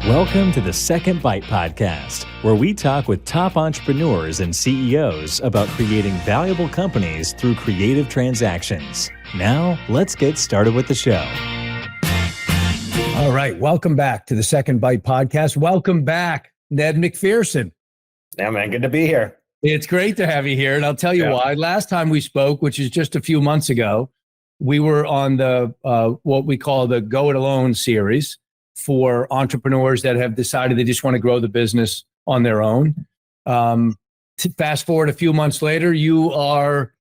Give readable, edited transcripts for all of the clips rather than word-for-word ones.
Welcome to the Second Bite Podcast, where we talk with top entrepreneurs and CEOs about creating valuable companies through creative transactions. Now, let's get started with the show. All right. Welcome back to the Second Bite Podcast. Welcome back, Ned MacPherson. Yeah, man. Good to be here. It's great to have you here. And I'll tell you why. Last time we spoke, which is just a few months ago, we were on the what we call the Go It Alone series for entrepreneurs that have decided they just want to grow the business on their own. Fast forward a few months later, you are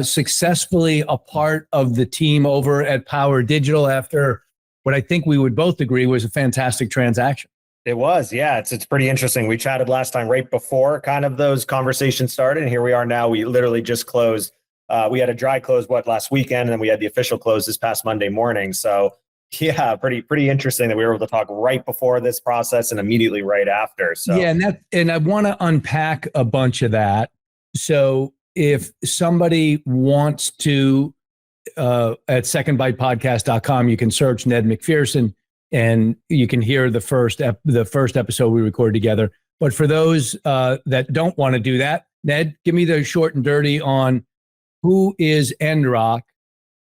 successfully a part of the team over at Power Digital after what I think we would both agree was a fantastic transaction. It was, yeah. It's pretty interesting. We chatted last time right before kind of those conversations started, and here we are now. We literally just closed. We had a dry close last weekend, and then we had the official close this past Monday morning. So yeah, pretty interesting that we were able to talk right before this process and immediately right after. So yeah, and I want to unpack a bunch of that. So if somebody wants to, at secondbitepodcast.com, you can search Ned MacPherson and you can hear the first episode we recorded together. But for those that don't want to do that, Ned, give me the short and dirty on who is Endrock,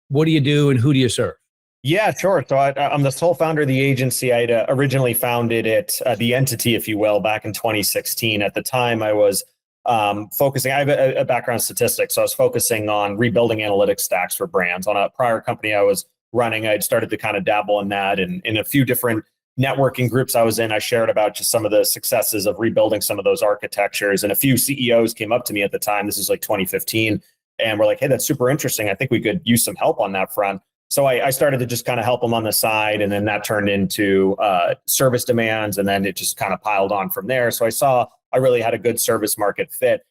what do you do, and who do you serve? Yeah, sure. So I'm the sole founder of the agency. I originally founded it, the entity, if you will, back in 2016. At the time, I was focusing, I have a background in statistics, so I was focusing on rebuilding analytics stacks for brands. On a prior company I was running, I'd started to kind of dabble in that. And in a few different networking groups I was in, I shared about just some of the successes of rebuilding some of those architectures. And a few CEOs came up to me at the time, this is like 2015, and were like, hey, that's super interesting. I think we could use some help on that front. So I started to just kind of help them on the side, and then that turned into service demands, and then it just kind of piled on from there. So I saw I really had a good service market fit.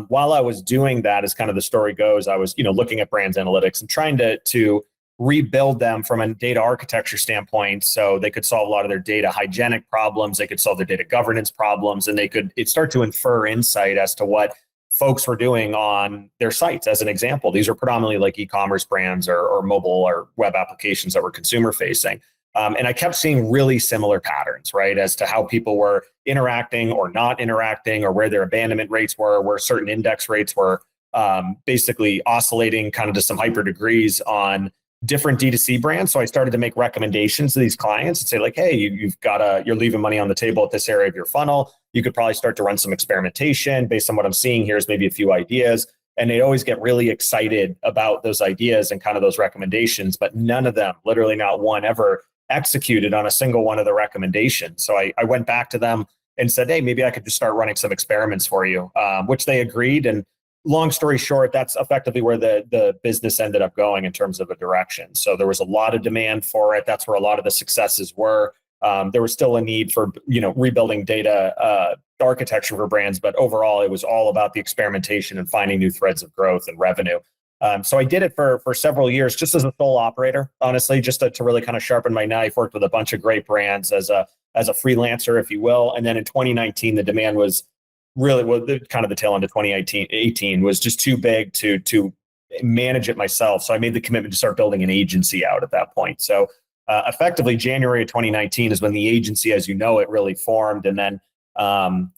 While I was doing that, as kind of the story goes, I was looking at brands analytics and trying to rebuild them from a data architecture standpoint, so they could solve a lot of their data hygienic problems, they could solve their data governance problems, and it start to infer insight as to what folks were doing on their sites. As an example, these are predominantly like e-commerce brands or mobile or web applications that were consumer facing. And I kept seeing really similar patterns, right, as to how people were interacting or not interacting, or where their abandonment rates were, where certain index rates were basically oscillating kind of to some hyper degrees on different D2C brands. So I started to make recommendations to these clients and say like, hey, you're leaving money on the table at this area of your funnel. You could probably start to run some experimentation based on what I'm seeing. Here's maybe a few ideas. And they'd always get really excited about those ideas and kind of those recommendations, but none of them, literally not one, ever executed on a single one of the recommendations. So I went back to them and said, hey, maybe I could just start running some experiments for you, which they agreed. And long story short, that's effectively where the business ended up going in terms of a direction. So there was a lot of demand for it. That's where a lot of the successes were. There was still a need for rebuilding data architecture for brands, but overall it was all about the experimentation and finding new threads of growth and revenue. So I did it for several years just as a sole operator, honestly, just to really kind of sharpen my knife. Worked with a bunch of great brands as a freelancer, if you will. And then in 2019, the demand was really kind of the tail end of 2018 was just too big to manage it myself. So I made the commitment to start building an agency out at that point. So effectively, January of 2019 is when the agency, as you know, it really formed. And then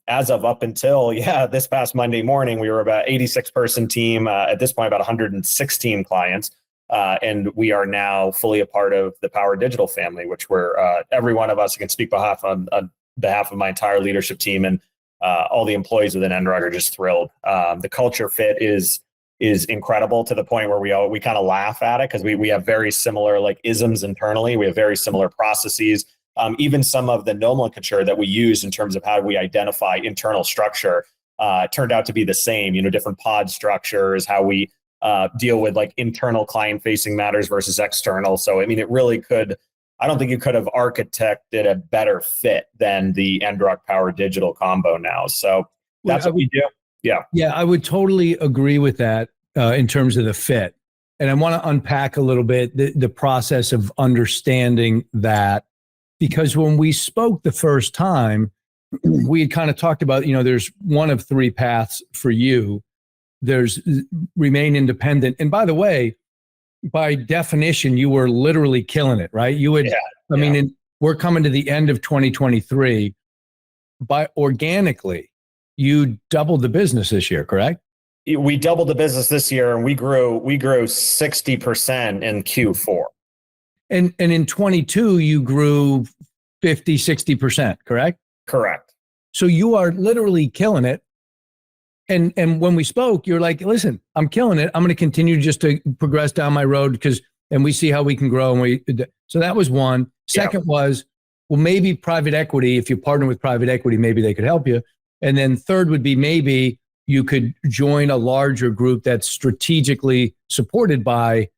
as of up until, this past Monday morning, we were about 86-person team. At this point, about 116 clients. And we are now fully a part of the Power Digital family, which we're every one of us, I can speak on behalf of my entire leadership team, and all the employees within Endrock are just thrilled. The culture fit is incredible, to the point where we kind of laugh at it because we have very similar like isms internally. We have very similar processes. Even some of the nomenclature that we use in terms of how we identify internal structure turned out to be the same. Different pod structures, how we deal with like internal client-facing matters versus external. So I mean, it really could. I don't think you could have architected a better fit than the Endrock Power Digital combo now. So that's what we do. Yeah. Yeah, I would totally agree with that in terms of the fit. And I want to unpack a little bit the process of understanding that, because when we spoke the first time, we had kind of talked about, there's one of three paths for you. There's remain independent. And by the way, by definition, you were literally killing it, right? You would, I mean, we're coming to the end of 2023. By organically, you doubled the business this year, correct? We doubled the business this year, and we grew 60% in Q4. And in 22, you grew 50, 60%, correct? Correct. So you are literally killing it. And when we spoke, you're like, listen, I'm killing it. I'm going to continue just to progress down my road and we see how we can grow. So that was one. Second was, well, maybe private equity, if you partner with private equity, maybe they could help you. And then third would be maybe you could join a larger group that's strategically supported by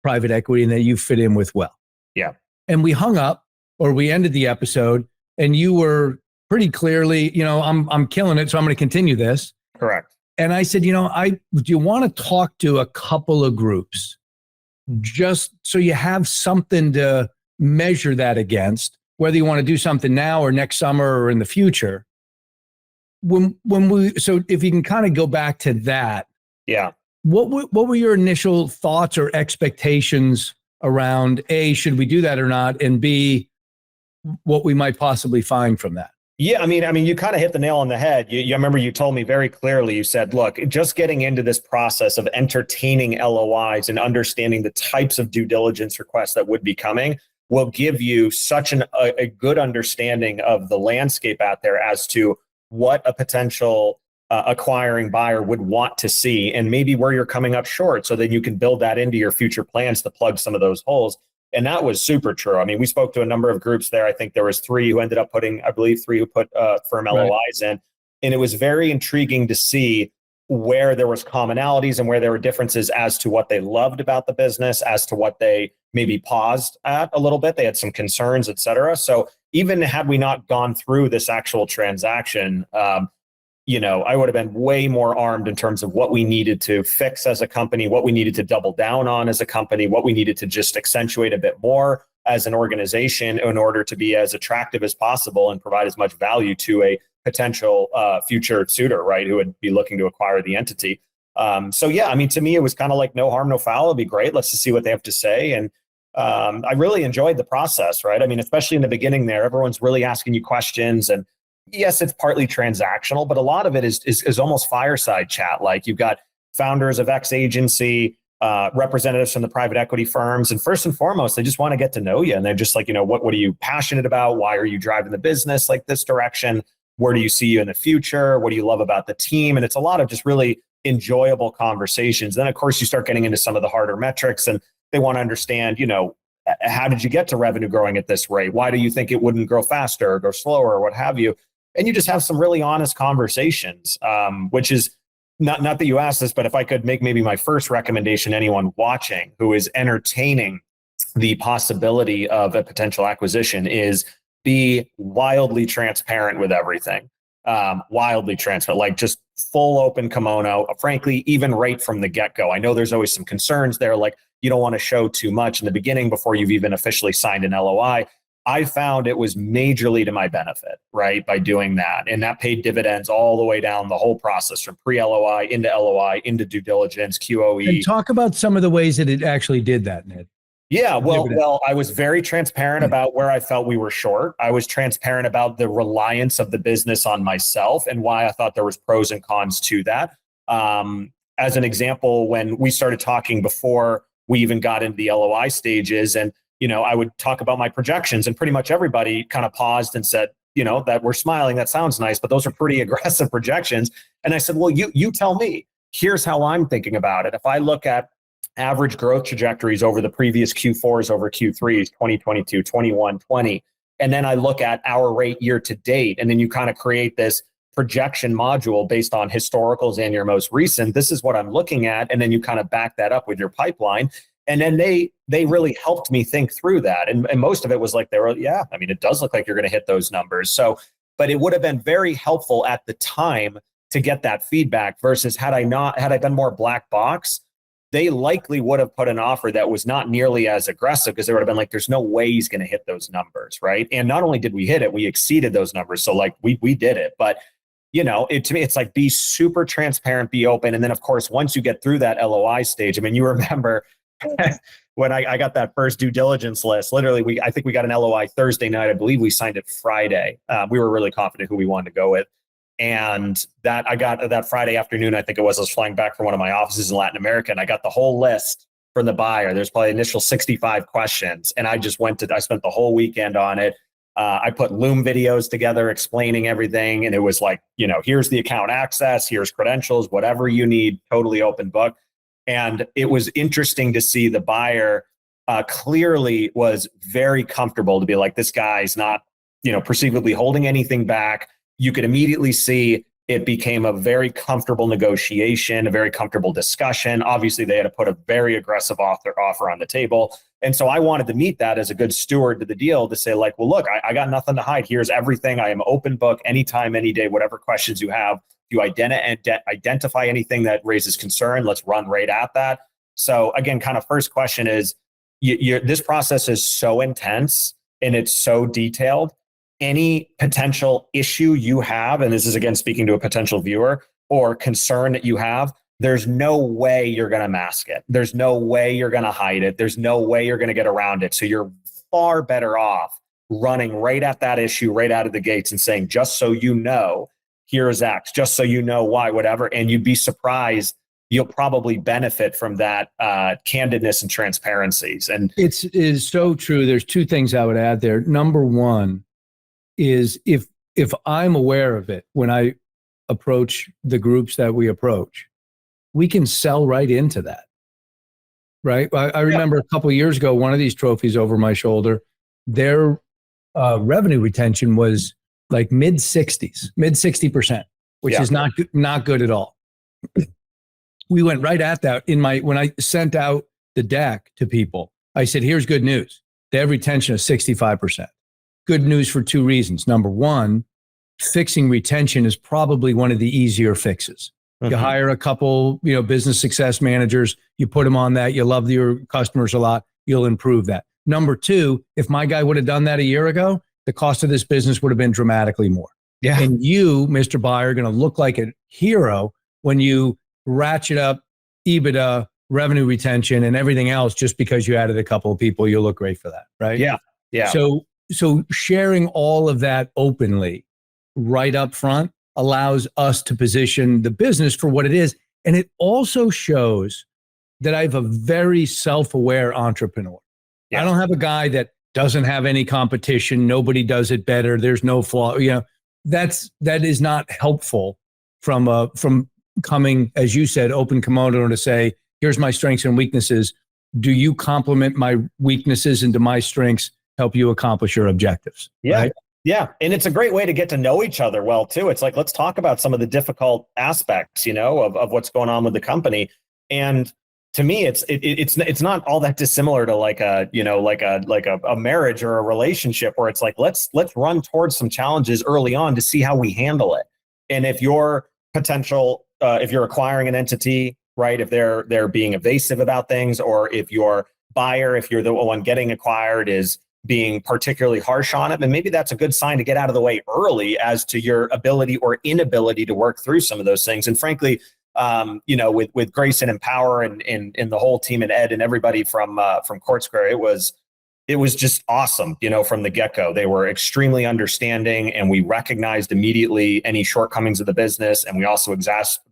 private equity and that you fit in with well. Yeah. And we hung up, or we ended the episode, and you were pretty clearly, I'm killing it, so I'm going to continue this. Correct. And I said, do you want to talk to a couple of groups just so you have something to measure that against, whether you want to do something now or next summer or in the future? So if you can kind of go back to that, what were your initial thoughts or expectations around A, should we do that or not, and B, what we might possibly find from that? Yeah, I mean, you kind of hit the nail on the head. You remember you told me very clearly, you said, look, just getting into this process of entertaining LOIs and understanding the types of due diligence requests that would be coming will give you such a good understanding of the landscape out there as to what a potential acquiring buyer would want to see and maybe where you're coming up short, so that you can build that into your future plans to plug some of those holes. And that was super true. I mean, we spoke to a number of groups there. I think there was three who ended up putting, I believe, three who put firm LOIs in. And it was very intriguing to see where there was commonalities and where there were differences as to what they loved about the business, as to what they maybe paused at a little bit. They had some concerns, et cetera. So even had we not gone through this actual transaction, I would have been way more armed in terms of what we needed to fix as a company, what we needed to double down on as a company, what we needed to just accentuate a bit more as an organization in order to be as attractive as possible and provide as much value to a potential future suitor, right, who would be looking to acquire the entity. So yeah, I mean, to me, it was kind of like no harm, no foul. It'd be great. Let's just see what they have to say. And I really enjoyed the process, right? I mean, especially in the beginning there, everyone's really asking you questions, and yes, it's partly transactional, but a lot of it is almost fireside chat. Like, you've got founders of X agency, representatives from the private equity firms. And first and foremost, they just want to get to know you. And they're just like, what are you passionate about? Why are you driving the business like this direction? Where do you see you in the future? What do you love about the team? And it's a lot of just really enjoyable conversations. Then, of course, you start getting into some of the harder metrics, and they want to understand, how did you get to revenue growing at this rate? Why do you think it wouldn't grow faster or go slower or what have you? And you just have some really honest conversations, which is not that you asked this, but if I could make maybe my first recommendation to anyone watching who is entertaining the possibility of a potential acquisition, is be wildly transparent with everything. Wildly transparent, like just full open kimono, frankly, even right from the get-go. I know there's always some concerns there, like you don't want to show too much in the beginning before you've even officially signed an LOI. I found it was majorly to my benefit, right, by doing that. And that paid dividends all the way down the whole process, from pre-LOI into due diligence, QOE. And talk about some of the ways that it actually did that, Ned. Yeah, well, I was very transparent about where I felt we were short. I was transparent about the reliance of the business on myself and why I thought there was pros and cons to that. As an example, when we started talking before we even got into the LOI stages, and I would talk about my projections, and pretty much everybody kind of paused and said, that we're smiling, that sounds nice, but those are pretty aggressive projections. And I said, well, you tell me. Here's how I'm thinking about it. If I look at average growth trajectories over the previous Q4s over Q3s, 2022, 21, 20, and then I look at our rate year to date, and then you kind of create this projection module based on historicals and your most recent, this is what I'm looking at. And then you kind of back that up with your pipeline. And then they really helped me think through that. And most of it was like, it does look like you're going to hit those numbers. So, but it would have been very helpful at the time to get that feedback, versus had I done more black box, they likely would have put an offer that was not nearly as aggressive, because they would have been like, there's no way he's going to hit those numbers, right? And not only did we hit it, we exceeded those numbers. So like we did it. But to me, it's like, be super transparent, be open. And then of course, once you get through that LOI stage, you remember when I got that first due diligence list, literally, I think we got an LOI Thursday night. I believe we signed it Friday. We were really confident who we wanted to go with. And that I got that Friday afternoon, I think it was, I was flying back from one of my offices in Latin America, and I got the whole list from the buyer. There's probably initial 65 questions. And I spent the whole weekend on it. I put Loom videos together explaining everything. And it was like, here's the account access, here's credentials, whatever you need, totally open book. And it was interesting to see the buyer clearly was very comfortable to be like, this guy's not, perceivably holding anything back. You could immediately see it became a very comfortable negotiation, a very comfortable discussion. Obviously, they had to put a very aggressive offer on the table. And so I wanted to meet that as a good steward to the deal to say, like, well, look, I got nothing to hide. Here's everything. I am open book anytime, any day, whatever questions you have. If you identify anything that raises concern, let's run right at that. So again, kind of first question is, this process is so intense and it's so detailed. Any potential issue you have, and this is again speaking to a potential viewer, or concern that you have, there's no way you're going to mask it. There's no way you're going to hide it. There's no way you're going to get around it. So you're far better off running right at that issue right out of the gates and saying, just so you know, here's X, just so you know why, whatever. And you'd be surprised. You'll probably benefit from that candidness and transparencies. And it is so true. There's two things I would add there. Number one is if I'm aware of it when I approach the groups that we approach, we can sell right into that, right? I remember a couple of years ago, one of these trophies over my shoulder, their revenue retention was like mid 60%, which is not good at all. We went right at that when I sent out the deck to people. I said, here's good news. They have retention of 65%. Good news for two reasons. Number one, fixing retention is probably one of the easier fixes. Mm-hmm. You hire a couple, business success managers, you put them on that, you love your customers a lot, you'll improve that. Number two, if my guy would have done that a year ago, the cost of this business would have been dramatically more. Yeah. And you, Mr. Buyer, are going to look like a hero when you ratchet up EBITDA, revenue retention, and everything else just because you added a couple of people. You'll look great for that, right? Yeah. Yeah. So sharing all of that openly right up front allows us to position the business for what it is. And it also shows that I have a very self-aware entrepreneur. Yeah. I don't have a guy that doesn't have any competition. Nobody does it better. There's no flaw. That is not helpful from coming, as you said, open kimono to say, here's my strengths and weaknesses. Do you complement my weaknesses into my strengths? Help you accomplish your objectives. Yeah. Right? Yeah. And it's a great way to get to know each other well, too. It's like, let's talk about some of the difficult aspects, of what's going on with the company. And to me, it's not all that dissimilar to like a marriage or a relationship where it's like, let's run towards some challenges early on to see how we handle it. And if your potential, if you're acquiring an entity, right, if they're being evasive about things, or if your buyer, if you're the one getting acquired, is being particularly harsh on it, then maybe that's a good sign to get out of the way early as to your ability or inability to work through some of those things. And frankly, with Grayson and Power and the whole team and Ed and everybody from Court Square, it was just awesome. From the get-go, they were extremely understanding, and we recognized immediately any shortcomings of the business, and we also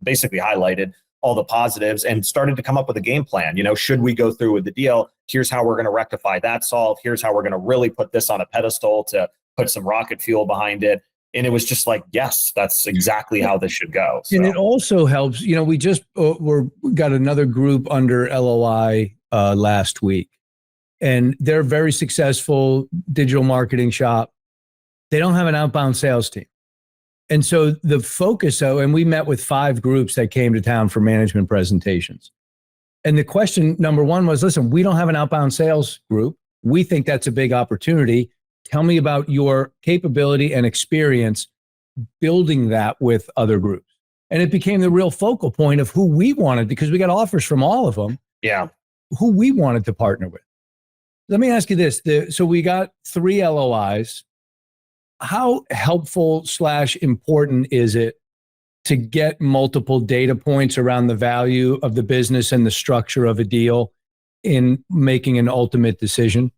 basically highlighted all the positives and started to come up with a game plan. Should we go through with the deal? Here's how we're going to rectify that solve. Here's how we're going to really put this on a pedestal to put some rocket fuel behind it. And it was just like, yes, that's exactly how this should go. So. And it also helps, we just got another group under LOI last week, and they're a very successful digital marketing shop. They don't have an outbound sales team. And so the focus, and we met with 5 groups that came to town for management presentations. And the question number one was, listen, we don't have an outbound sales group. We think that's a big opportunity. Tell me about your capability and experience building that with other groups. And it became the real focal point of who we wanted, because we got offers from all of them. Yeah. Who we wanted to partner with. Let me ask you this. So we got 3 LOIs. How helpful / important is it to get multiple data points around the value of the business and the structure of a deal in making an ultimate decision?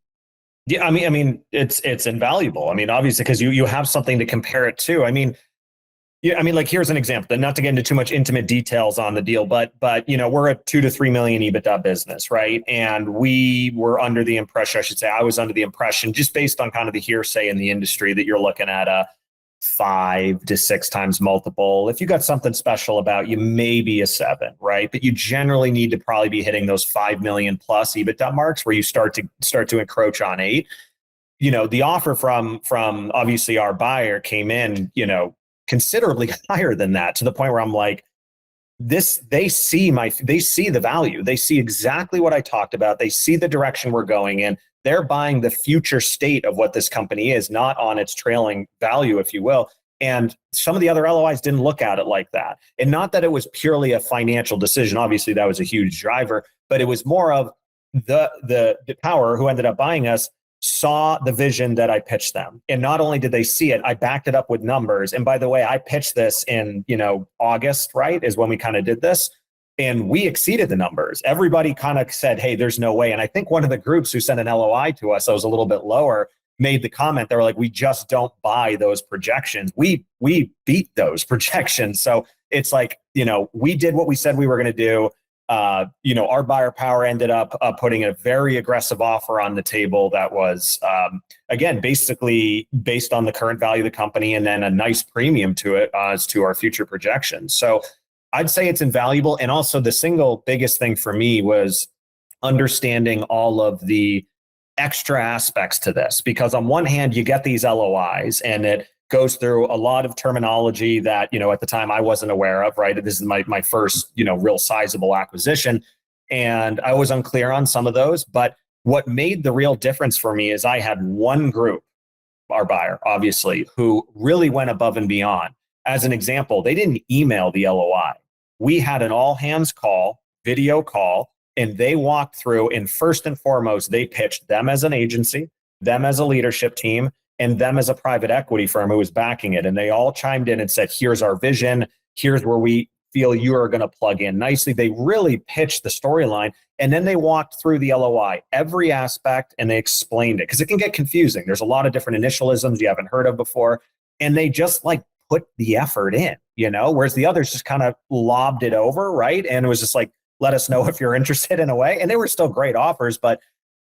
Yeah, I mean, it's invaluable. I mean, obviously, because you have something to compare it to. I mean, yeah, I mean, like here's an example. Not to get into too much intimate details on the deal, but we're a 2 to 3 million EBITDA business, right? And we were under the impression, I should say, I was under the impression, just based on kind of the hearsay in the industry, that you're looking at a 5 to 6 times multiple. If you got something special about you, maybe a 7, right? But you generally need to probably be hitting those 5 million plus EBITDA marks where you start to encroach on 8. The offer from obviously our buyer came in, considerably higher than that, to the point where I'm like, they see the value. They see exactly what I talked about. They see the direction we're going in. They're buying the future state of what this company is, not on its trailing value, if you will. And some of the other LOIs didn't look at it like that. And not that it was purely a financial decision. Obviously, that was a huge driver, but it was more of the Power, who ended up buying us, saw the vision that I pitched them. And not only did they see it, I backed it up with numbers. And by the way, I pitched this in, August, right, is when we kind of did this. And we exceeded the numbers. Everybody kind of said, hey, there's no way. And I think one of the groups who sent an LOI to us that was a little bit lower made the comment. They were like, we just don't buy those projections. We beat those projections. So it's like, we did what we said we were going to do. Our buyer Power ended up putting a very aggressive offer on the table that was, again, basically based on the current value of the company, and then a nice premium to it as to our future projections. So I'd say it's invaluable. And also the single biggest thing for me was understanding all of the extra aspects to this, because on one hand, you get these LOIs and it goes through a lot of terminology that, at the time I wasn't aware of, right? This is my first, real sizable acquisition. And I was unclear on some of those. But what made the real difference for me is I had one group, our buyer, obviously, who really went above and beyond. As an example, they didn't email the LOI. We had an all hands call, video call, and they walked through, and first and foremost, they pitched them as an agency, them as a leadership team, and them as a private equity firm who was backing it. And they all chimed in and said, here's our vision. Here's where we feel you are going to plug in nicely. They really pitched the storyline. And then they walked through the LOI, every aspect, and they explained it, because it can get confusing. There's a lot of different initialisms you haven't heard of before. And they just put the effort in, whereas the others just kind of lobbed it over, right? And it was just like, let us know if you're interested, in a way. And they were still great offers, but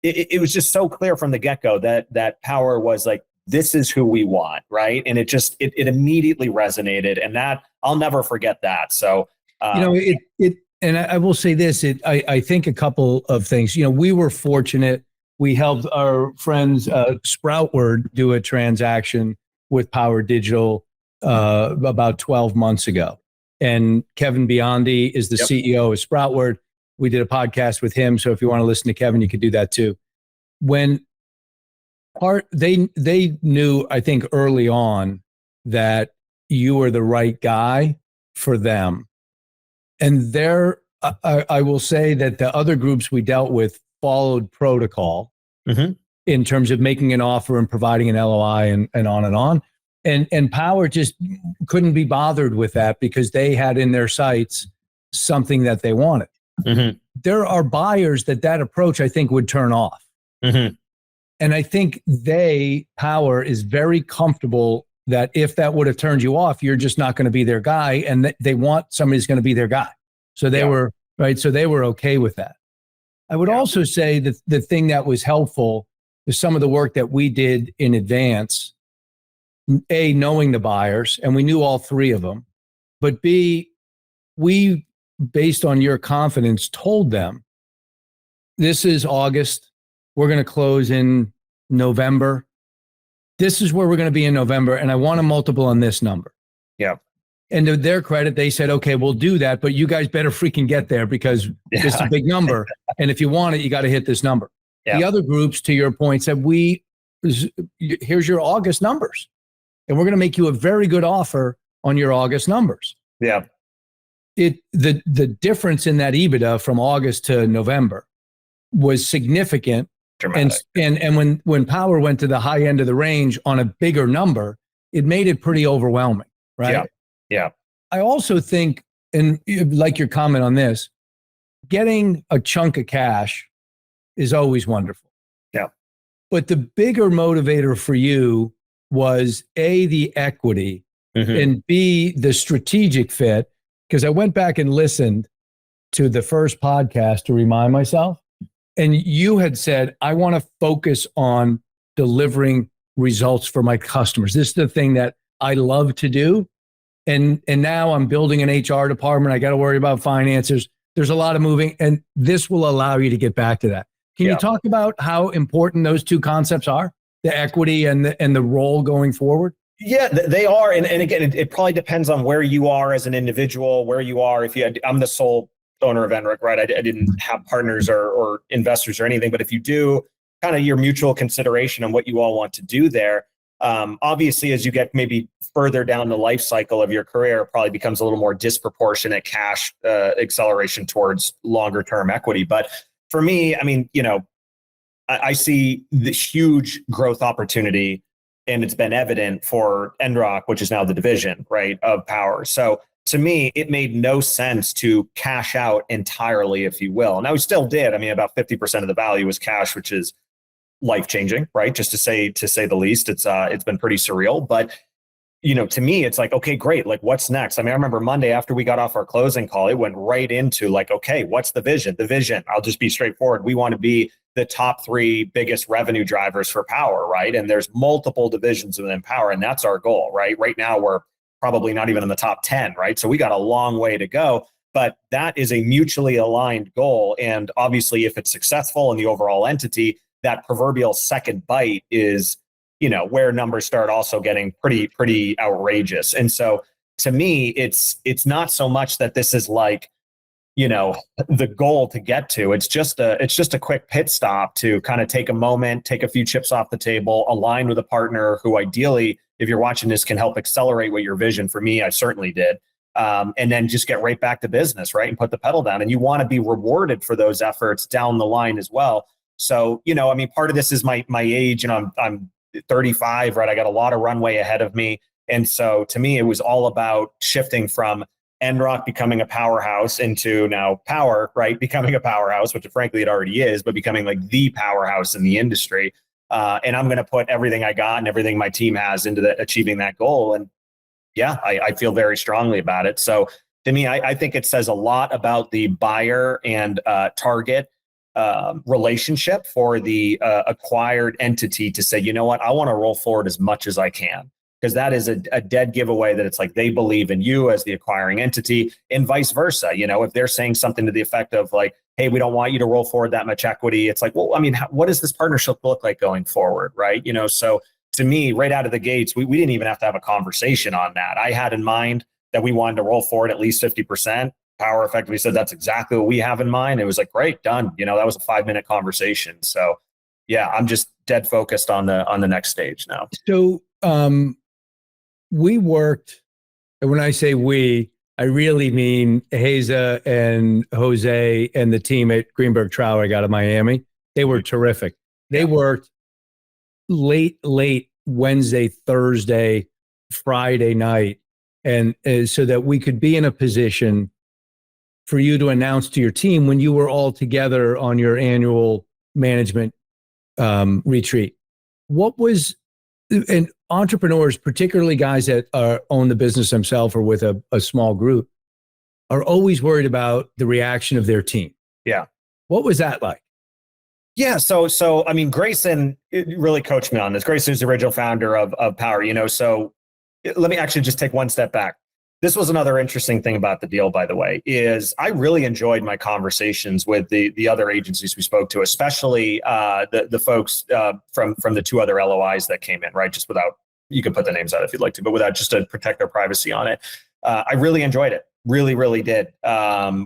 it was just so clear from the get-go that Power was like, this is who we want, right? And it immediately resonated, and that I'll never forget that. So and I will say this, I think a couple of things. We were fortunate. We helped our friends Sproutward do a transaction with Power Digital about 12 months ago. And Kevin Biondi is the CEO of Sproutward. We did a podcast with him. So if you want to listen to Kevin, you could do that too. When they knew, I think early on, that you were the right guy for them. And I will say that the other groups we dealt with followed protocol in terms of making an offer and providing an LOI and on and on. And Power just couldn't be bothered with that, because they had in their sights something that they wanted. There are buyers that approach, I think, would turn off. And I think Power is very comfortable that if that would have turned you off, you're just not going to be their guy. And they want somebody who's going to be their guy. So they were, right. So they were okay with that. I would also say that the thing that was helpful is some of the work that we did in advance. A, knowing the buyers, and we knew all three of them, but B, we, based on your confidence, told them, this is August, we're going to close in November. This is where we're going to be in November, and I want a multiple on this number. Yeah. And to their credit, they said, okay, we'll do that, but you guys better freaking get there, because it's a big number. And if you want it, you got to hit this number. Yeah. The other groups, to your point, said, here's your August numbers. And we're going to make you a very good offer on your August numbers. Yeah. The difference in that EBITDA from August to November was significant. Dramatic. And when Power went to the high end of the range on a bigger number, it made it pretty overwhelming, right? Yeah. I also think, and like your comment on this, getting a chunk of cash is always wonderful. Yeah. But the bigger motivator for you was A, the equity, and B, the strategic fit. Because I went back and listened to the first podcast to remind myself. And you had said, I want to focus on delivering results for my customers. This is the thing that I love to do. And now I'm building an HR department. I got to worry about finances. There's a lot of moving, and this will allow you to get back to that. Can you talk about how important those two concepts are, the equity and the role going forward? Yeah, they are. And again, it probably depends on where you are as an individual, where you are. I'm the sole owner of Endrock, right? I didn't have partners or investors or anything, but if you do, kind of your mutual consideration on what you all want to do there. Obviously, as you get maybe further down the life cycle of your career, it probably becomes a little more disproportionate cash acceleration towards longer term equity. But for me, I mean, I see the huge growth opportunity, and it's been evident for Endrock, which is now the division, right, of Power. So to me, it made no sense to cash out entirely, if you will. Now we still did. I mean, about 50% of the value was cash, which is life-changing, right? Just to say the least. It's been pretty surreal. But to me, it's like, okay, great. Like, what's next? I mean, I remember Monday after we got off our closing call, it went right into like, okay, what's the vision? The vision. I'll just be straightforward. We want to be the top 3 biggest revenue drivers for Power, right? And there's multiple divisions within Power, and that's our goal, right? Right now, we're probably not even in the top 10, right? So we got a long way to go, but that is a mutually aligned goal. And obviously, if it's successful in the overall entity, that proverbial second bite is, where numbers start also getting pretty outrageous. And so to me, it's not so much that this is like, the goal to get to. It's just a quick pit stop to kind of take a moment, take a few chips off the table, align with a partner who ideally, if you're watching this, can help accelerate what your vision. For me, I certainly did. And then just get right back to business, right? And put the pedal down. And you want to be rewarded for those efforts down the line as well. So, I mean, part of this is my age, I'm 35, right? I got a lot of runway ahead of me. And so to me, it was all about shifting from Endrock becoming a powerhouse into now Power, right? Becoming a powerhouse, which frankly it already is, but becoming like the powerhouse in the industry. And I'm going to put everything I got and everything my team has into achieving that goal. And yeah, I feel very strongly about it. So to me, I think it says a lot about the buyer and target relationship for the acquired entity to say, you know what, I want to roll forward as much as I can, because that is a dead giveaway that it's like they believe in you as the acquiring entity, and vice versa. If they're saying something to the effect of like, hey, we don't want you to roll forward that much equity, it's like, well, I mean, what does this partnership look like going forward, right? So to me, right out of the gates, we didn't even have to have a conversation on that. I had in mind that we wanted to roll forward at least 50%. Power effectively said that's exactly what we have in mind. It was like, great, done. That was a 5-minute conversation. So yeah, I'm just dead focused on the next stage now. So we worked, and when I say we, I really mean Haza and Jose and the team at Greenberg Traurig out of Miami. They were terrific. They worked late Wednesday, Thursday, Friday night, and so that we could be in a position for you to announce to your team when you were all together on your annual management retreat. What was, and entrepreneurs, particularly guys that own the business themselves or with a small group, are always worried about the reaction of their team. Yeah. What was that like? Yeah. So I mean, Grayson really coached me on this. Grayson is the original founder of Power, so let me actually just take one step back. This was another interesting thing about the deal, by the way, is I really enjoyed my conversations with the other agencies we spoke to, especially the folks from the 2 other LOIs that came in, right? Just without, you can put the names out if you'd like to, but without, just to protect their privacy on it. I really enjoyed it. Really, really did.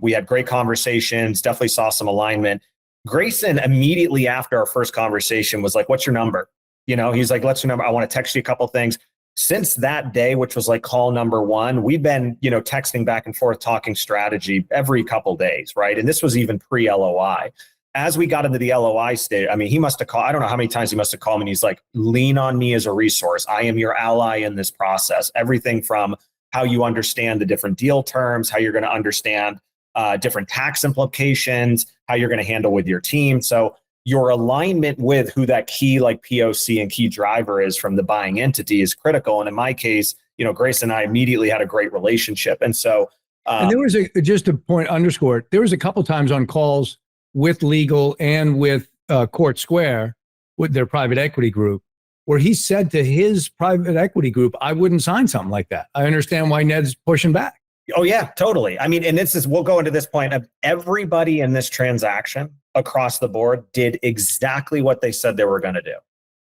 We had great conversations, definitely saw some alignment. Grayson immediately after our first conversation was like, what's your number? He's like, what's your number? I want to text you a couple things. Since that day, which was like call number 1, we've been, texting back and forth, talking strategy every couple days, right? And this was even pre-LOI. As we got into the LOI stage, I mean, he must have called, I don't know how many times he must have called me. And he's like, lean on me as a resource. I am your ally in this process. Everything from how you understand the different deal terms, how you're going to understand different tax implications, how you're going to handle with your team. So your alignment with who that key like POC and key driver is from the buying entity is critical. And in my case, Grace and I immediately had a great relationship. And so, and there was just a point underscore, there was a couple times on calls with legal and with Court Square, with their private equity group, where he said to his private equity group, I wouldn't sign something like that. I understand why Ned's pushing back. Oh yeah, totally. I mean, and we'll go into this point of everybody in this transaction across the board did exactly what they said they were going to do,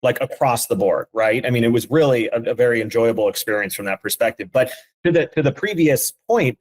like across the board, right? I mean, it was really a very enjoyable experience from that perspective. But to the previous point,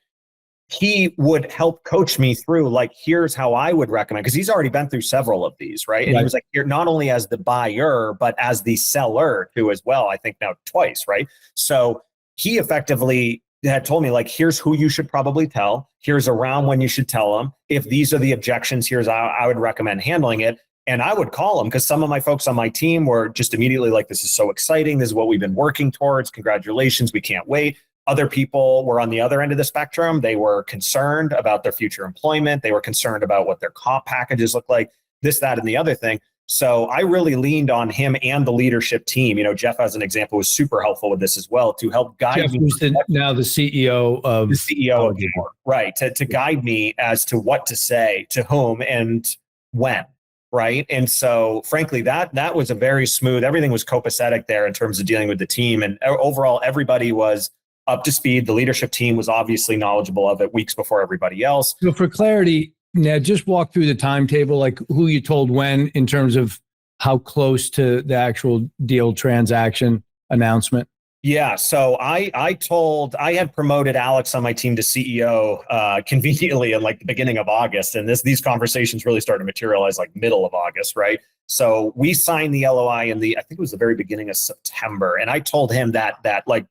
he would help coach me through, like, here's how I would recommend, because he's already been through several of these, right? And he was like, here, not only as the buyer, but as the seller too as well, I think now twice, right? So he effectively had told me, like, here's who you should probably tell. Here's around when you should tell them. If these are the objections, here's how I would recommend handling it. And I would call them because some of my folks on my team were just immediately like, this is so exciting. This is what we've been working towards. Congratulations. We can't wait. Other people were on the other end of the spectrum. They were concerned about their future employment. They were concerned about what their comp packages look like, this, that, and the other thing. So I really leaned on him and the leadership team. Jeff, as an example, was super helpful with this as well to help guide me. Now the CEO of Endrock, right? To guide me as to what to say to whom and when, right? And so, frankly, that was a very smooth. Everything was copacetic there in terms of dealing with the team, and overall, everybody was up to speed. The leadership team was obviously knowledgeable of it weeks before everybody else. So, for clarity, Ned, just walk through the timetable, like who you told when in terms of how close to the actual deal transaction announcement. Yeah. So I had promoted Alex on my team to CEO conveniently in like the beginning of August. And these conversations really started to materialize like middle of August, right? So we signed the LOI I think it was the very beginning of September. And I told him that like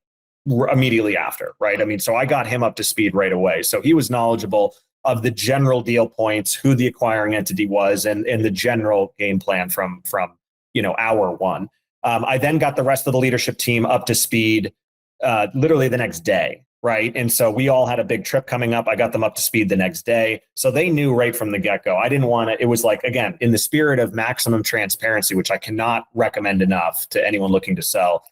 immediately after, right? I mean, so I got him up to speed right away. So he was knowledgeable of the general deal points, who the acquiring entity was, and the general game plan from hour one. I then got the rest of the leadership team up to speed literally the next day, right? And so we all had a big trip coming up. I got them up to speed the next day. So they knew right from the get-go. I didn't want to, it was like, again, in the spirit of maximum transparency, which I cannot recommend enough to anyone looking to sell,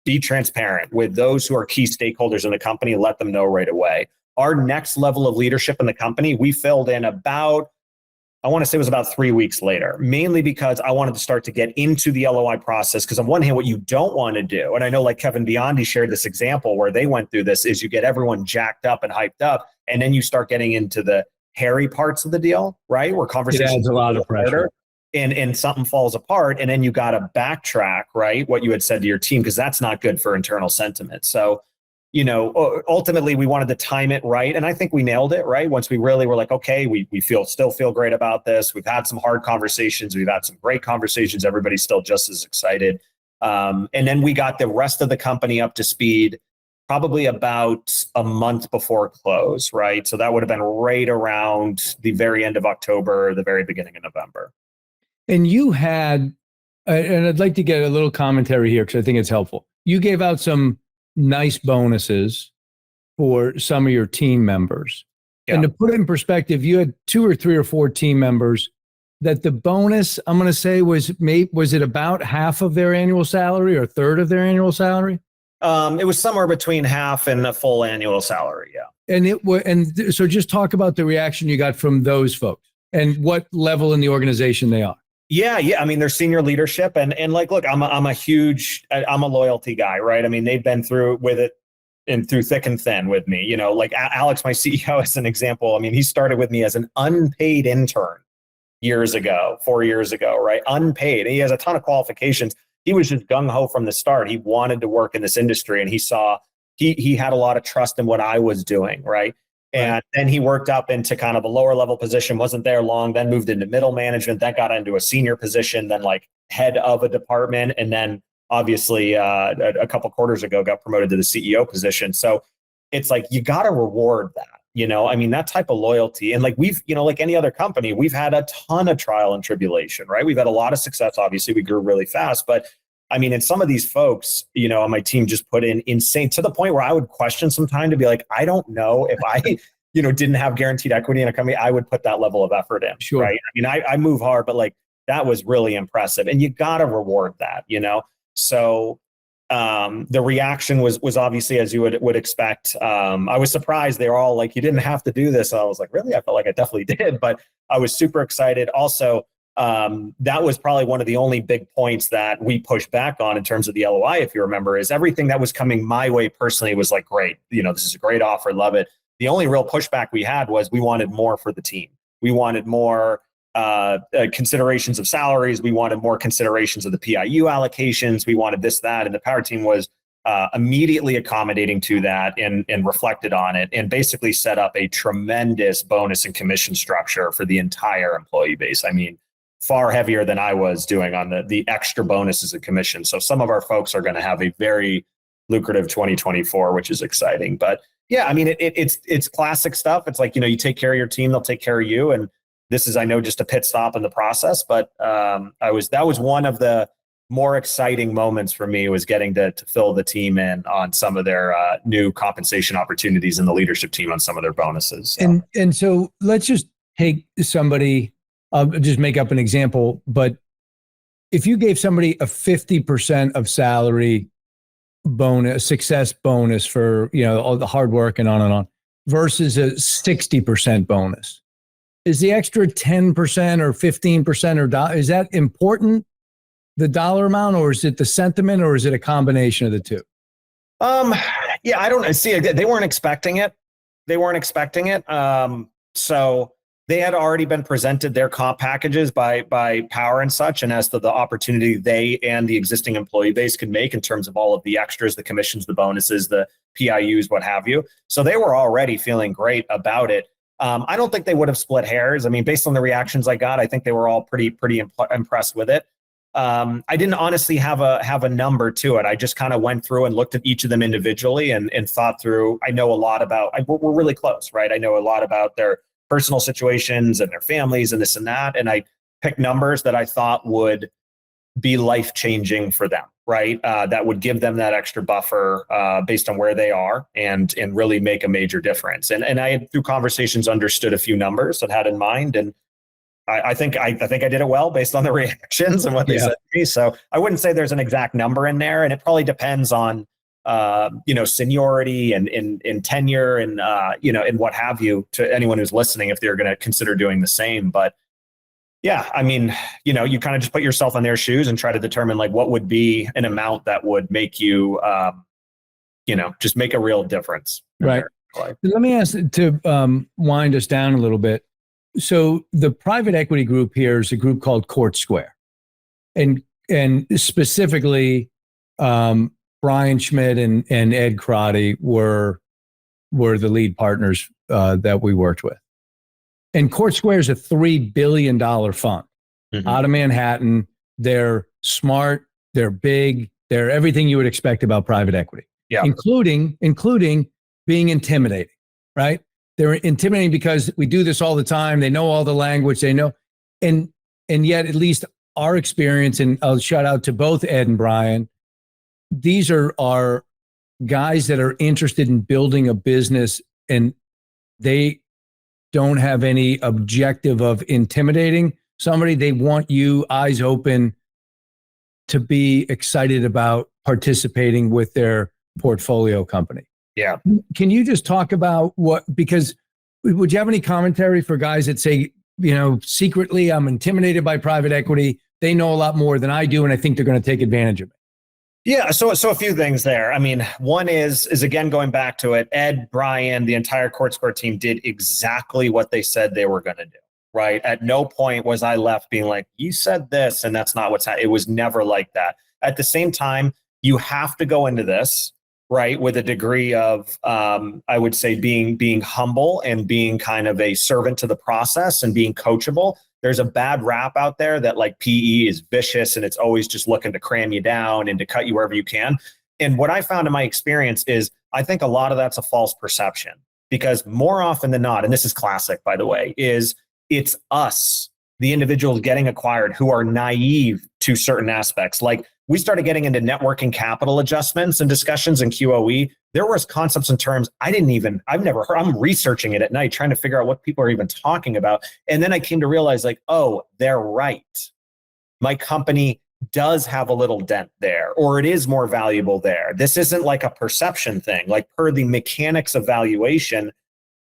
be transparent with those who are key stakeholders in the company, let them know right away. Our next level of leadership in the company, we filled in about, I want to say it was about 3 weeks later, mainly because I wanted to start to get into the LOI process. Because on one hand, what you don't want to do, and I know like Kevin Biondi shared this example where they went through this, is you get everyone jacked up and hyped up, and then you start getting into the hairy parts of the deal, right? Where conversations adds a lot of pressure. And something falls apart, and then you got to backtrack, right? What you had said to your team, because that's not good for internal sentiment. So, ultimately we wanted to time it right. And I think we nailed it, right? Once we really were like, okay, we still feel great about this. We've had some hard conversations. We've had some great conversations. Everybody's still just as excited. And then we got the rest of the company up to speed probably about a month before close, right? So that would have been right around the very end of October, the very beginning of November. And you had, and I'd like to get a little commentary here because I think it's helpful. You gave out some nice bonuses for some of your team members. Yeah. And to put it in perspective, you had 2 or 3 or 4 team members that the bonus, I'm going to say, was it about half of their annual salary or a third of their annual salary? It was somewhere between half and a full annual salary. Yeah. And so just talk about the reaction you got from those folks and what level in the organization they are. Yeah. I mean, they're senior leadership, and like, look, I'm a loyalty guy, right? I mean, they've been through with it and through thick and thin with me. Like Alex, my CEO, as an example. I mean, he started with me as an unpaid intern 4 years ago, right? Unpaid. And he has a ton of qualifications. He was just gung ho from the start. He wanted to work in this industry, and he saw he had a lot of trust in what I was doing, right? And then he worked up into kind of a lower level position, wasn't there long, then moved into middle management, then got into a senior position, then like head of a department. And then obviously a couple quarters ago got promoted to the CEO position. So it's like, you got to reward that, I mean, that type of loyalty. And like we've, like any other company, we've had a ton of trial and tribulation, right? We've had a lot of success. Obviously we grew really fast, but I mean, and some of these folks, on my team just put in insane, to the point where I would question sometime to be like, I don't know if I, didn't have guaranteed equity in a company, I would put that level of effort in. Sure. Right. I mean, I move hard, but like that was really impressive. And you got to reward that, So the reaction was obviously as you would expect. I was surprised. They were all like, you didn't have to do this. I was like, really? I felt like I definitely did, but I was super excited. Also, that was probably one of the only big points that we pushed back on in terms of the LOI, if you remember, is everything that was coming my way personally was like, great, this is a great offer, love it. The only real pushback we had was we wanted more for the team. We wanted more considerations of salaries. We wanted more considerations of the PIU allocations. We wanted this, that, and the power team was immediately accommodating to that and reflected on it and basically set up a tremendous bonus and commission structure for the entire employee base. I mean, far heavier than I was doing on the extra bonuses and commission. So some of our folks are going to have a very lucrative 2024, which is exciting. But yeah, I mean, it's classic stuff. It's like, you take care of your team, they'll take care of you. And this is, I know, just a pit stop in the process, but that was one of the more exciting moments for me, was getting to fill the team in on some of their new compensation opportunities and the leadership team on some of their bonuses. So. And so let's just take somebody, I'll just make up an example, but if you gave somebody a 50% of salary bonus, success bonus for, all the hard work and on, versus a 60% bonus, is the extra 10% or 15% or is that important, the dollar amount, or is it the sentiment, or is it a combination of the two? Yeah, I don't see. They weren't expecting it. So they had already been presented their comp packages by Power and such, and as to the opportunity they and the existing employee base could make in terms of all of the extras, the commissions, the bonuses, the PIUs, what have you. So they were already feeling great about it. I don't think they would have split hairs. I mean, based on the reactions I got, I think they were all pretty impressed with it. I didn't honestly have a number to it. I just kind of went through and looked at each of them individually and thought through. I know a lot about. We're really close, right? I know a lot about their personal situations and their families and this and that. And I picked numbers that I thought would be life-changing for them, right? That would give them that extra buffer based on where they are and really make a major difference. And I had, through conversations, understood a few numbers that I had in mind. And I think I did it well based on the reactions and what they said to me. So I wouldn't say there's an exact number in there. And it probably depends on seniority and tenure and, and what have you, to anyone who's listening, if they're going to consider doing the same. But yeah, I mean, you kind of just put yourself in their shoes and try to determine like what would be an amount that would make you, just make a real difference. Right. Let me ask to wind us down a little bit. So the private equity group here is a group called Court Square, and specifically, Brian Schmidt and Ed Crotty were the lead partners that we worked with. And Court Square is a $3 billion fund out of Manhattan. They're smart, they're big, they're everything you would expect about private equity, including being intimidating, right? They're intimidating because we do this all the time. They know all the language, they know, and yet at least our experience, and I'll shout out to both Ed and Brian, these are guys that are interested in building a business, and they don't have any objective of intimidating somebody. They want you, eyes open, to be excited about participating with their portfolio company. Yeah. Can you just talk about because would you have any commentary for guys that say, secretly I'm intimidated by private equity. They know a lot more than I do, and I think they're going to take advantage of it. Yeah, so a few things there. I mean, one is again, going back to it, Ed, Brian, the entire Court Square team did exactly what they said they were going to do, right? At no point was I left being like, you said this, and that's not what's happening. It was never like that. At the same time, you have to go into this, right, with a degree of, I would say, being humble and being kind of a servant to the process and being coachable. There's a bad rap out there that like PE is vicious and it's always just looking to cram you down and to cut you wherever you can. And what I found in my experience is I think a lot of that's a false perception, because more often than not, and this is classic, by the way, is it's us, the individuals getting acquired, who are naive to certain aspects. Like we started getting into networking capital adjustments and discussions in QOE. There was concepts and terms I've never heard. I'm researching it at night, trying to figure out what people are even talking about. And then I came to realize like, oh, they're right. my company does have a little dent there, or it is more valuable there. This isn't like a perception thing. Like per the mechanics of valuation,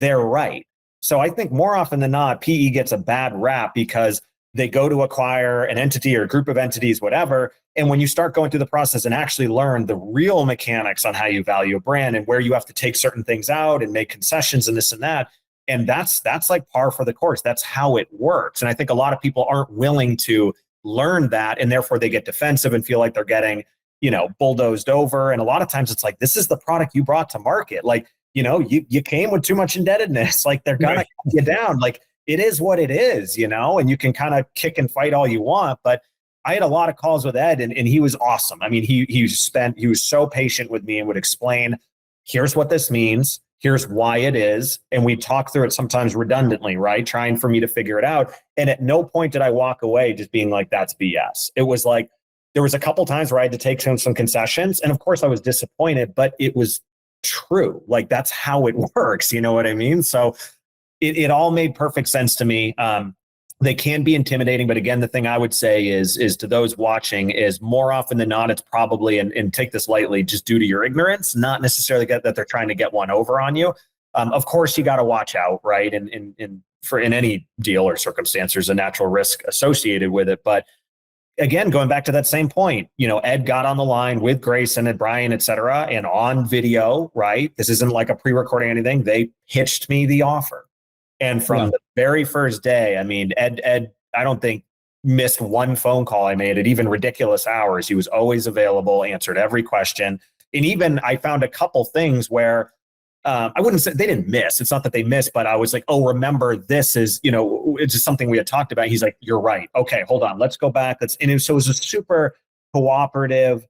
they're right. So I think more often than not, PE gets a bad rap because they go to acquire an entity or a group of entities, whatever. And when you start going through the process and actually learn the real mechanics on how you value a brand and where you have to take certain things out and make concessions and this and that, and that's like par for the course. That's how it works. And I think a lot of people aren't willing to learn that, and therefore they get defensive and feel like they're getting, bulldozed over. And a lot of times it's like, this is the product you brought to market. Like, you came with too much indebtedness. Like they're gonna cut you down. Like it is what it is, and you can kind of kick and fight all you want. But I had a lot of calls with Ed, and he was awesome. I mean, he was so patient with me and would explain, here's what this means. Here's why it is. And we talk through it sometimes redundantly, right? Trying for me to figure it out. And at no point did I walk away just being like, that's BS. It was like, there was a couple times where I had to take some concessions. And of course I was disappointed, but it was true. Like that's how it works. You know what I mean? So it all made perfect sense to me. They can be intimidating, but again, the thing I would say is to those watching is more often than not, it's probably, and take this lightly, just due to your ignorance, not necessarily that they're trying to get one over on you. Of course, you got to watch out, right? And in any deal or circumstance, there's a natural risk associated with it. But again, going back to that same point, Ed got on the line with Grayson and Brian, et cetera, and on video, right? This isn't like a pre-recording or anything. They pitched me the offer. And from the very first day, I mean, Ed, I don't think missed one phone call I made at even ridiculous hours. He was always available, answered every question. And even I found a couple things where I wouldn't say they didn't miss. It's not that they missed, but I was like, oh, remember, this is, it's just something we had talked about. He's like, you're right. Okay, hold on. Let's go back. So it was a super cooperative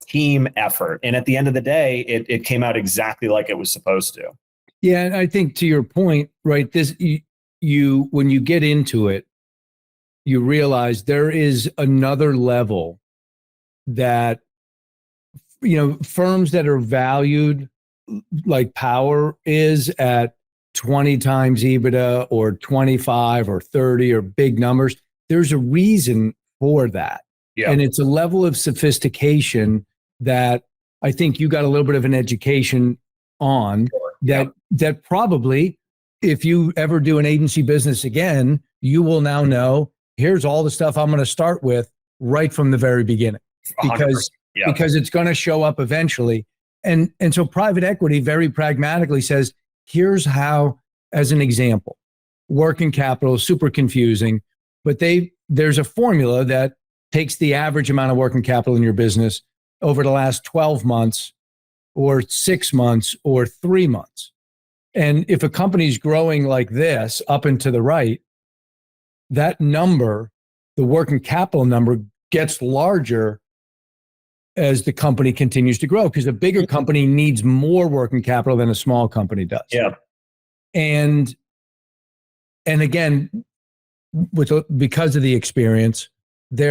team effort. And at the end of the day, it came out exactly like it was supposed to. Yeah, and I think to your point, right, this you when you get into it, you realize there is another level that firms that are valued like Power is at 20 times EBITDA or 25 or 30 or big numbers. There's a reason for that. Yeah. And it's a level of sophistication that I think you got a little bit of an education on. Sure. That probably, if you ever do an agency business again, you will now know, here's all the stuff I'm going to start with right from the very beginning, because it's going to show up eventually. And so private equity very pragmatically says, here's how, as an example, working capital is super confusing, but there's a formula that takes the average amount of working capital in your business over the last 12 months or 6 months or 3 months. And if a company's growing like this up and to the right, that number, the working capital number, gets larger as the company continues to grow, because a bigger company needs more working capital than a small company does. Yeah. And again, because of the experience, they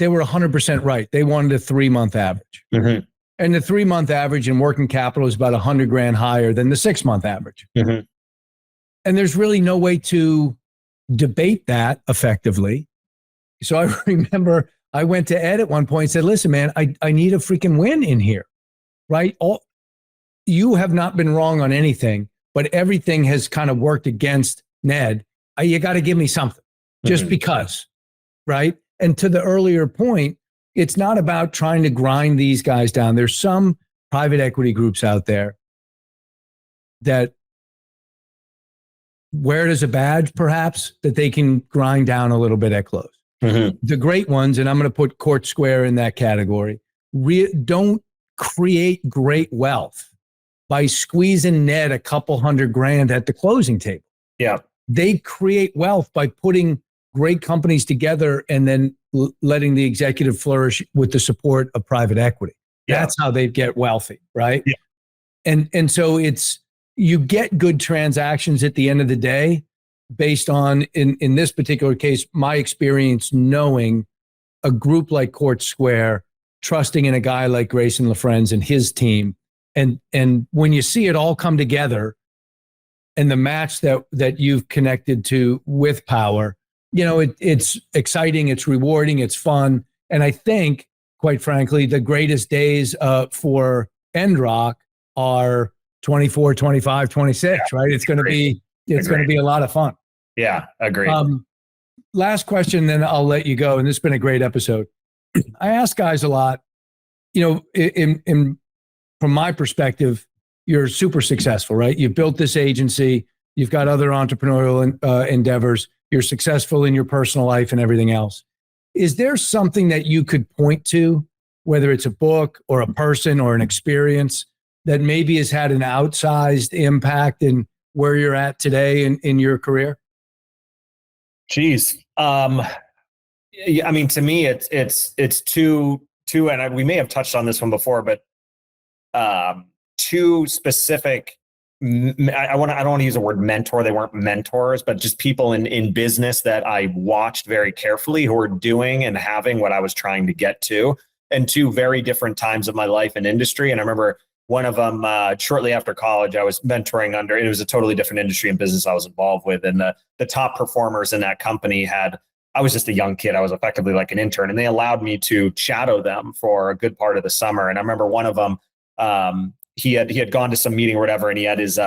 were 100% right. They wanted a 3-month average. Mm-hmm. And the 3-month average in working capital is about $100,000 higher than the 6-month average. Mm-hmm. And there's really no way to debate that effectively. So I remember I went to Ed at one point and said, listen, man, I need a freaking win in here, right? You have not been wrong on anything, but everything has kind of worked against Ned. You got to give me something just because, right? And to the earlier point, it's not about trying to grind these guys down. There's some private equity groups out there that wear it as a badge, perhaps, that they can grind down a little bit at close. Mm-hmm. The great ones, and I'm going to put Court Square in that category, don't create great wealth by squeezing Ned a couple $100,000 at the closing table. Yeah. They create wealth by putting great companies together and then letting the executive flourish with the support of private equity. Yeah. That's how they get wealthy, right? Yeah. And so you get good transactions at the end of the day based on, in this particular case, my experience knowing a group like Court Square, trusting in a guy like Grayson LaFrenz and his team. And when you see it all come together and the match that you've connected to with Power, it's exciting, it's rewarding, it's fun. And I think, quite frankly, the greatest days for Endrock are 24, 25, 26, right? It's going to be a lot of fun. Yeah, agreed. Last question, then I'll let you go. And this has been a great episode. I ask guys a lot, from my perspective, you're super successful, right? You've built this agency. You've got other entrepreneurial endeavors. You're successful in your personal life and everything else. Is there something that you could point to, whether it's a book or a person or an experience, that maybe has had an outsized impact in where you're at today in your career? Geez. I mean, to me, it's two, and we may have touched on this one before, but two specific. I don't want to use the word mentor. They weren't mentors, but just people in business that I watched very carefully who were doing and having what I was trying to get to, and two very different times of my life and industry. And I remember one of them shortly after college, I was mentoring under. It was a totally different industry and business I was involved with, and the top performers in that company had. I was just a young kid. I was effectively like an intern, and they allowed me to shadow them for a good part of the summer. And I remember one of them, he had gone to some meeting or whatever, and he had his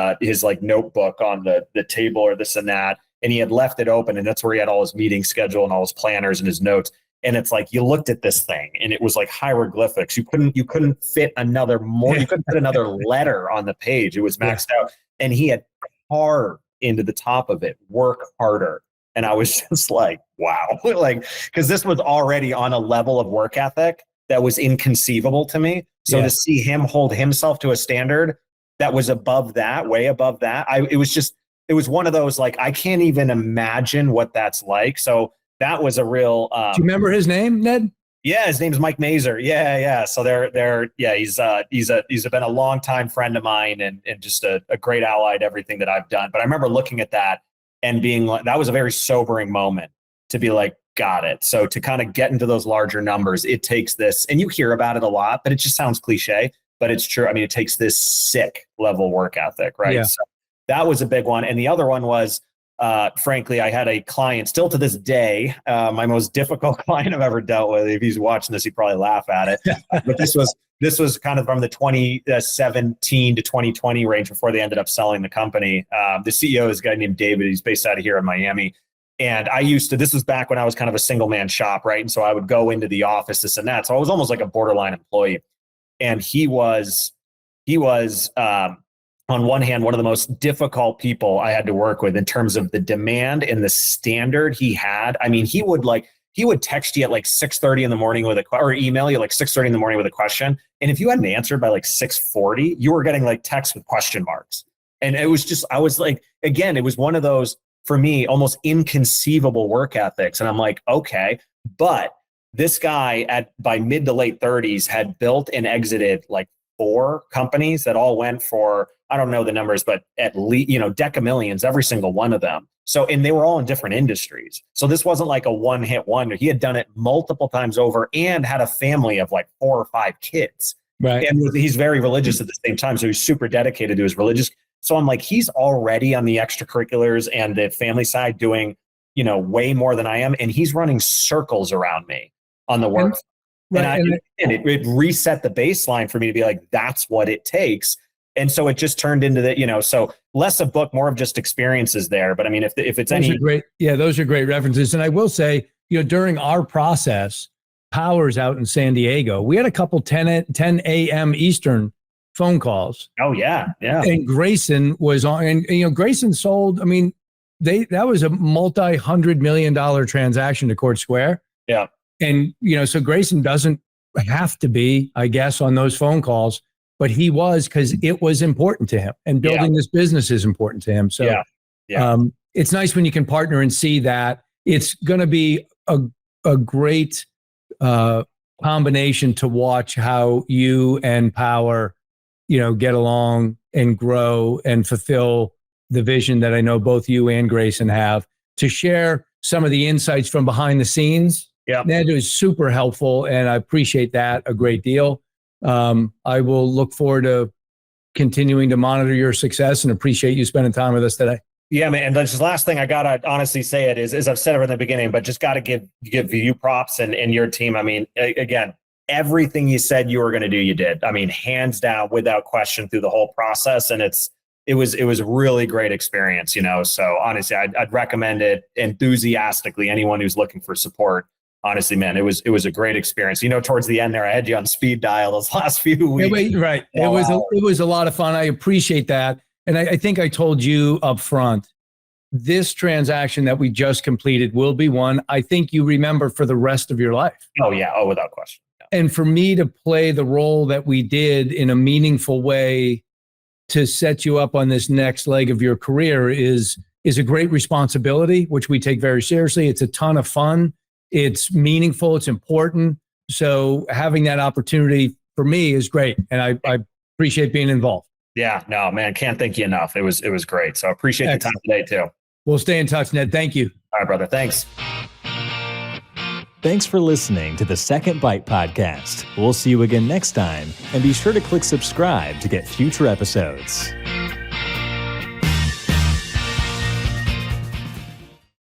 like notebook on the table or this and that, and he had left it open, and that's where he had all his meeting schedule and all his planners and his notes. And it's like, you looked at this thing and it was like hieroglyphics. You couldn't fit another more. You couldn't fit another letter on the page. It was maxed out, and he had carved into the top of it, work harder. And I was just like, wow, like, because this was already on a level of work ethic that was inconceivable to me. So to see him hold himself to a standard that was above that, way above that, it was one of those, like, I can't even imagine what that's like. So that was a real. Do you remember his name, Ned? Yeah, his name's Mike Mazur. Yeah. So he's been a longtime friend of mine and just a great ally to everything that I've done. But I remember looking at that and being like, that was a very sobering moment to be like, got it. So to kind of get into those larger numbers, it takes this, and you hear about it a lot, but it just sounds cliche, but it's true. I mean, it takes this sick level work ethic, right? Yeah. So that was a big one. And the other one was, frankly, I had a client still to this day, my most difficult client I've ever dealt with. If he's watching this, he'd probably laugh at it. But this was kind of from the 2017 to 2020 range before they ended up selling the company. The CEO is a guy named David. He's based out of here in Miami. And this was back when I was kind of a single man shop, right? And so I would go into the office, this and that. So I was almost like a borderline employee. And he was on one hand, one of the most difficult people I had to work with in terms of the demand and the standard he had. I mean, he would text you at like 6:30 in the morning or email you like 6:30 in the morning with a question. And if you hadn't answered by like 6:40, you were getting like texts with question marks. And it was just, I was like, again, it was one of those, for me, almost inconceivable work ethics. And I'm like, okay, but this guy by mid to late 30s had built and exited like 4 companies that all went for, I don't know the numbers, but at least, deca millions, every single one of them. So, and they were all in different industries. So this wasn't like a one-hit wonder. He had done it multiple times over and had a family of like 4 or 5 kids. Right. And he's very religious at the same time. So he's super dedicated to his religious. So I'm like, he's already on the extracurriculars and the family side doing, way more than I am. And he's running circles around me on the work. And it reset the baseline for me to be like, that's what it takes. And so it just turned into so less a book, more of just experiences there. But I mean, if it's those are great references. And I will say, during our process, Power's out in San Diego, we had a couple 10 a.m. Eastern phone calls. Oh yeah. Yeah. And Grayson was on, and Grayson sold, I mean, that was a multi-$100 million transaction to Court Square. Yeah. And, so Grayson doesn't have to be, I guess, on those phone calls, but he was, because it was important to him, and building this business is important to him. So it's nice when you can partner and see that. It's going to be a great combination to watch how you and Power, get along and grow and fulfill the vision that I know both you and Grayson have, to share some of the insights from behind the scenes. Yeah, that is super helpful, and I appreciate that a great deal. I will look forward to continuing to monitor your success and appreciate you spending time with us today. Yeah, man. And just last thing I gotta honestly say it is I've said it in the beginning, but just gotta give you props and your team. I mean, again, everything you said you were going to do, you did. I mean, hands down, without question, through the whole process, and it was a really great experience. So honestly, I'd recommend it enthusiastically. Anyone who's looking for support. Honestly, man, it was a great experience. Towards the end there, I had you on speed dial those last few weeks. Right. It was a lot of fun. I appreciate that. And I think I told you up front, this transaction that we just completed will be one I think you remember for the rest of your life. Oh, yeah. Oh, without question. Yeah. And for me to play the role that we did in a meaningful way to set you up on this next leg of your career is a great responsibility, which we take very seriously. It's a ton of fun. It's meaningful. It's important. So having that opportunity for me is great. And I appreciate being involved. Yeah, no, man, can't thank you enough. It was great. So appreciate Excellent. the time today too. We'll stay in touch, Ned. Thank you. All right, brother. Thanks. Thanks for listening to the Second Bite podcast. We'll see you again next time, and be sure to click subscribe to get future episodes.